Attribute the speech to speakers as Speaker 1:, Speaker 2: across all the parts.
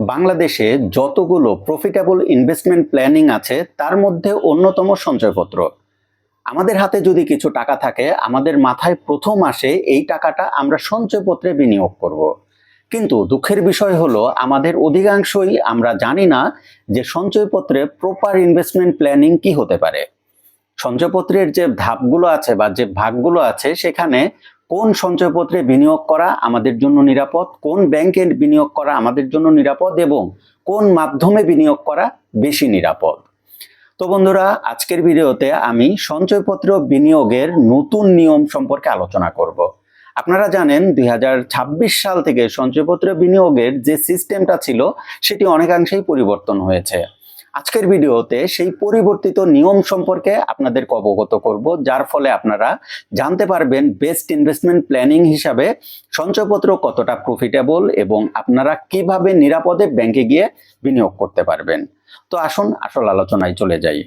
Speaker 1: বাংলাদেশে যতগুলো profitable investment planning আছে তার মধ্যে অন্যতম সঞ্চয়পত্র। আমাদের হাতে যদি কিছু টাকা থাকে, আমাদের মাথায় প্রথম আসে এই টাকাটা আমরা সঞ্চয়পত্রে বিনিয়োগ করব। কিন্তু দুঃখের বিষয় হলো আমাদের অধিকাংশই আমরা জানি না যে সঞ্চয়পত্রে প্রপার ইনভেস্টমেন্ট প্ল্যানিং কি হতে পারে। সঞ্চয়পত্রের যে ধাপগুলো আছে বা যে ভাগগুলো আছে সেখানে কোন সঞ্চয়পত্রে বিনিয়োগ করা আমাদের জন্য নিরাপদ, কোন ব্যাংকে বিনিয়োগ করা আমাদের জন্য নিরাপদ এবং কোন মাধ্যমে বিনিয়োগ করা বেশি নিরাপদ। তো বন্ধুরা, আজকের ভিডিওতে আমি সঞ্চয়পত্র বিনিয়োগের নতুন নিয়ম সম্পর্কে আলোচনা করব। আপনারা জানেন 2026 সাল থেকে সঞ্চয়পত্র বিনিয়োগের যে সিস্টেমটা ছিল সেটি অনেকাংশেই পরিবর্তন হয়েছে। আজকের ভিডিওতে সেই পরিবর্তিত নিয়ম সম্পর্কে আপনাদেরকে অবগত করব, যার ফলে আপনারা জানতে পারবেন বেস্ট ইনভেস্টমেন্ট প্ল্যানিং হিসাবে সঞ্চয়পত্র কতটা প্রফিটেবল এবং আপনারা কিভাবে নিরাপদে ব্যাংকে গিয়ে বিনিয়োগ করতে পারবেন। তো আসুন আসল আলোচনায় চলে যাই।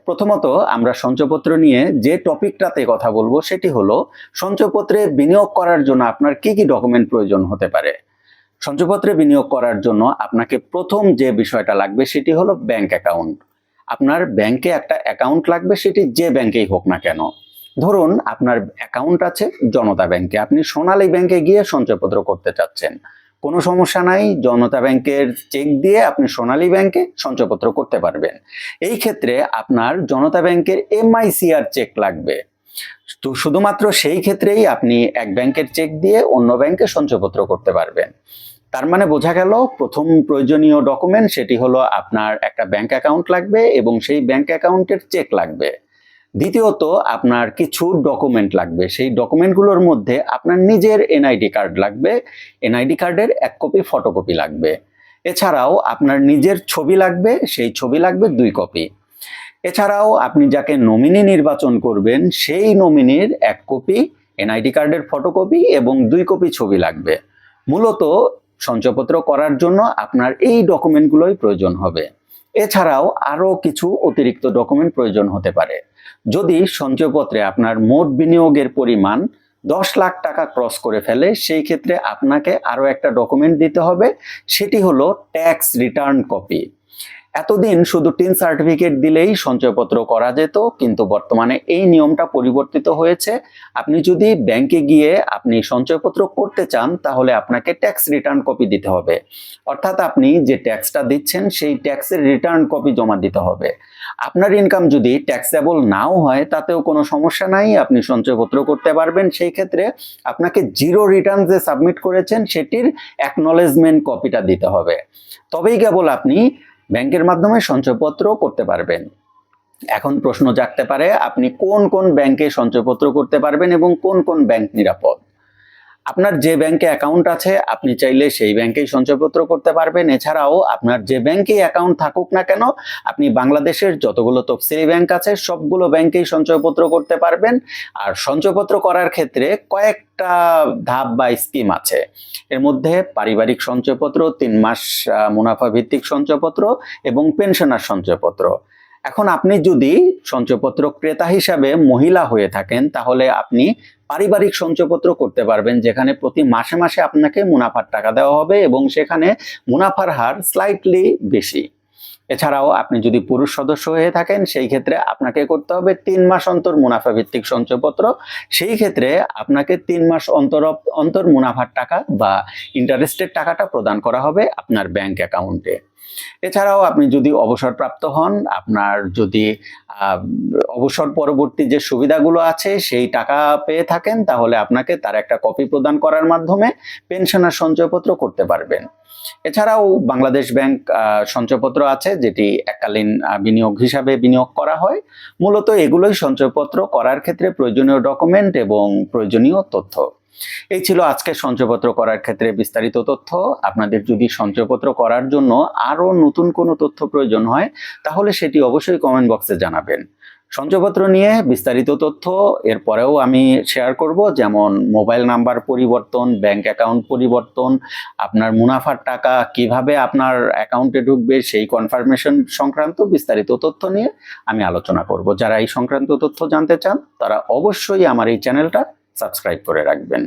Speaker 1: প্রথমত আমরা সঞ্চয়পত্র নিয়ে যে টপিকটাতে কথা বলবো সেটি হলো সঞ্চয়পত্রে বিনিয়োগ করার জন্য আপনার কি কি ডকুমেন্ট প্রয়োজন হতে পারে। সঞ্চয়পত্রে বিনিয়োগ করার জন্য আপনাকে প্রথম যে বিষয়টা লাগবে সেটি হলো ব্যাংক অ্যাকাউন্ট। আপনার ব্যাংকে একটা অ্যাকাউন্ট লাগবে, সেটি যে ব্যাংকেই হোক না কেন। ধরুন আপনার অ্যাকাউন্ট আছে জনতা ব্যাংকে, আপনি সোনালী ব্যাংকে গিয়ে সঞ্চয়পত্র করতে চাচ্ছেন, কোনো সমস্যা নাই, জনতা ব্যাংকের চেক দিয়ে আপনি সোনালী ব্যাংকে সঞ্চয়পত্র করতে পারবেন। এই ক্ষেত্রে আপনার জনতা ব্যাংকের MICR চেক লাগবে। তো শুধুমাত্র সেই ক্ষেত্রেই আপনি এক ব্যাংকের চেক দিয়ে অন্য ব্যাংকে সঞ্চয়পত্র করতে পারবেন। তার মানে বোঝা গেল প্রথম প্রয়োজনীয় ডকুমেন্ট সেটি হলো আপনার একটা ব্যাংক অ্যাকাউন্ট লাগবে এবং সেই ব্যাংক অ্যাকাউন্টের চেক লাগবে। দ্বিতীয়ত আপনার কিছু ডকুমেন্ট লাগবে, সেই ডকুমেন্টগুলোর মধ্যে আপনার নিজের NID কার্ড লাগবে, NID কার্ডের 1 কপি ফটোকপি লাগবে। এছাড়াও আপনার নিজের ছবি লাগবে, সেই ছবি লাগবে 2 কপি। এছাড়াও আপনি যাকে নমিনি নির্বাচন করবেন সেই নমিনির 1 কপি NID কার্ডের ফটোকপি এবং 2 কপি ছবি লাগবে। মূলত সঞ্চয়পত্র করার জন্য আপনার এই ডকুমেন্টগুলোই প্রয়োজন হবে। এছাড়াও আরও কিছু অতিরিক্ত ডকুমেন্ট প্রয়োজন হতে পারে। যদি সঞ্চয়পত্রে আপনার মোট বিনিয়োগের পরিমাণ 10 লাখ টাকা ক্রস করে ফেলে, সেই ক্ষেত্রে আপনাকে আরও একটা ডকুমেন্ট দিতে হবে, সেটি হলো ট্যাক্স রিটার্ন কপি। এতদিন শুধু টিন সার্টিফিকেট দিলেই সঞ্চয়পত্র করা যেত, কিন্তু বর্তমানে এই নিয়মটা পরিবর্তিত হয়েছে। আপনি যদি ব্যাংকে গিয়ে আপনি সঞ্চয়পত্র করতে চান তাহলে আপনাকে ট্যাক্স রিটার্ন কপি দিতে হবে, অর্থাৎ আপনি যে ট্যাক্সটা দিচ্ছেন সেই ট্যাক্সের রিটার্ন কপি জমা দিতে হবে। আপনার ইনকাম যদি ট্যাক্সেবল নাও হয় তাতেও কোনো সমস্যা নাই, আপনি সঞ্চয়পত্র করতে পারবেন। সেই ক্ষেত্রে আপনাকে জিরো রিটার্ন যে সাবমিট করেছেন সেটির অ্যাকনলেজমেন্ট কপিটা দিতে হবে, তবেই কেবল আপনি ব্যাংকের মাধ্যমে সঞ্চয়পত্র করতে পারবেন। এখন প্রশ্ন জাগতে পারে আপনি কোন কোন ব্যাংকে সঞ্চয়পত্র করতে পারবেন এবং কোন কোন ব্যাংক নিরাপদ। আপনার যে ব্যাংকে অ্যাকাউন্ট আছে আপনি চাইলে সেই ব্যাংকেই সঞ্চয়পত্র করতে পারবেন। এছাড়াও আপনার যে ব্যাংকেই অ্যাকাউন্ট থাকুক না কেন, আপনি বাংলাদেশের যতগুলো তফসিলি ব্যাংক আছে সবগুলো ব্যাংকেই সঞ্চয়পত্র করতে পারবেন। আর সঞ্চয়পত্র করার ক্ষেত্রে কয়েকটা ধাপ বা স্কিম আছে। এর মধ্যে পারিবারিক সঞ্চয়পত্র, 3 মাস মুনাফা ভিত্তিক সঞ্চয়পত্র এবং পেনশনার সঞ্চয়পত্র। এখন আপনি যদি সঞ্চয়পত্র ক্রেতা হিসাবে মহিলা হয়ে থাকেন তাহলে আপনি পারিবারিক সঞ্চয়পত্র করতে পারবেন, যেখানে প্রতি মাসে মাসে আপনাকে মুনাফার টাকা দেওয়া হবে এবং সেখানে মুনাফার হার স্লাইটলি বেশি। এছাড়াও আপনি যদি পুরুষ সদস্য হয়ে থাকেন সেই ক্ষেত্রে আপনাকে করতে হবে 3 মাস অন্তর মুনাফা ভিত্তিক সঞ্চয়পত্র। সেই ক্ষেত্রে আপনাকে 3 মাস অন্তর মুনাফার টাকা বা ইন্টারেস্টের টাকাটা প্রদান করা হবে আপনার ব্যাংক অ্যাকাউন্টে। এছাড়াও আপনি যদি অবসরপ্রাপ্ত হন, আপনার যদি অবসর পরবর্তী যে সুবিধাগুলো আছে সেই টাকা পেয়ে থাকেন তাহলে আপনাকে তার একটা কপি প্রদান করার মাধ্যমে পেনশনার সঞ্চয়পত্র করতে পারবেন। এছাড়াও বাংলাদেশ ব্যাংক সঞ্চয়পত্র আছে যেটি এককালীন বিনিয়োগ হিসাবে বিনিয়োগ করা হয়। মূলত এগুলোই সঞ্চয়পত্র করার ক্ষেত্রে প্রয়োজনীয় ডকুমেন্ট এবং প্রয়োজনীয় তথ্য। এই ছিল আজকে সঞ্চয়পত্র করার ক্ষেত্রে বিস্তারিত তথ্য। আপনাদের যদি সঞ্চয়পত্র করার জন্য আরও নতুন কোনো তথ্য প্রয়োজন হয় তাহলে সেটি অবশ্যই কমেন্ট বক্সে জানাবেন। সঞ্চয়পত্র নিয়ে বিস্তারিত তথ্য এরপরেও আমি শেয়ার করব, যেমন মোবাইল নাম্বার পরিবর্তন, ব্যাংক অ্যাকাউন্ট পরিবর্তন, আপনার মুনাফার টাকা কিভাবে আপনার অ্যাকাউন্টে ঢুকবে সেই কনফার্মেশন সংক্রান্ত বিস্তারিত তথ্য নিয়ে আমি আলোচনা করব। যারা এই সংক্রান্ত তথ্য জানতে চান তারা অবশ্যই আমার এই চ্যানেলটা সাবস্ক্রাইব করে রাখবেন।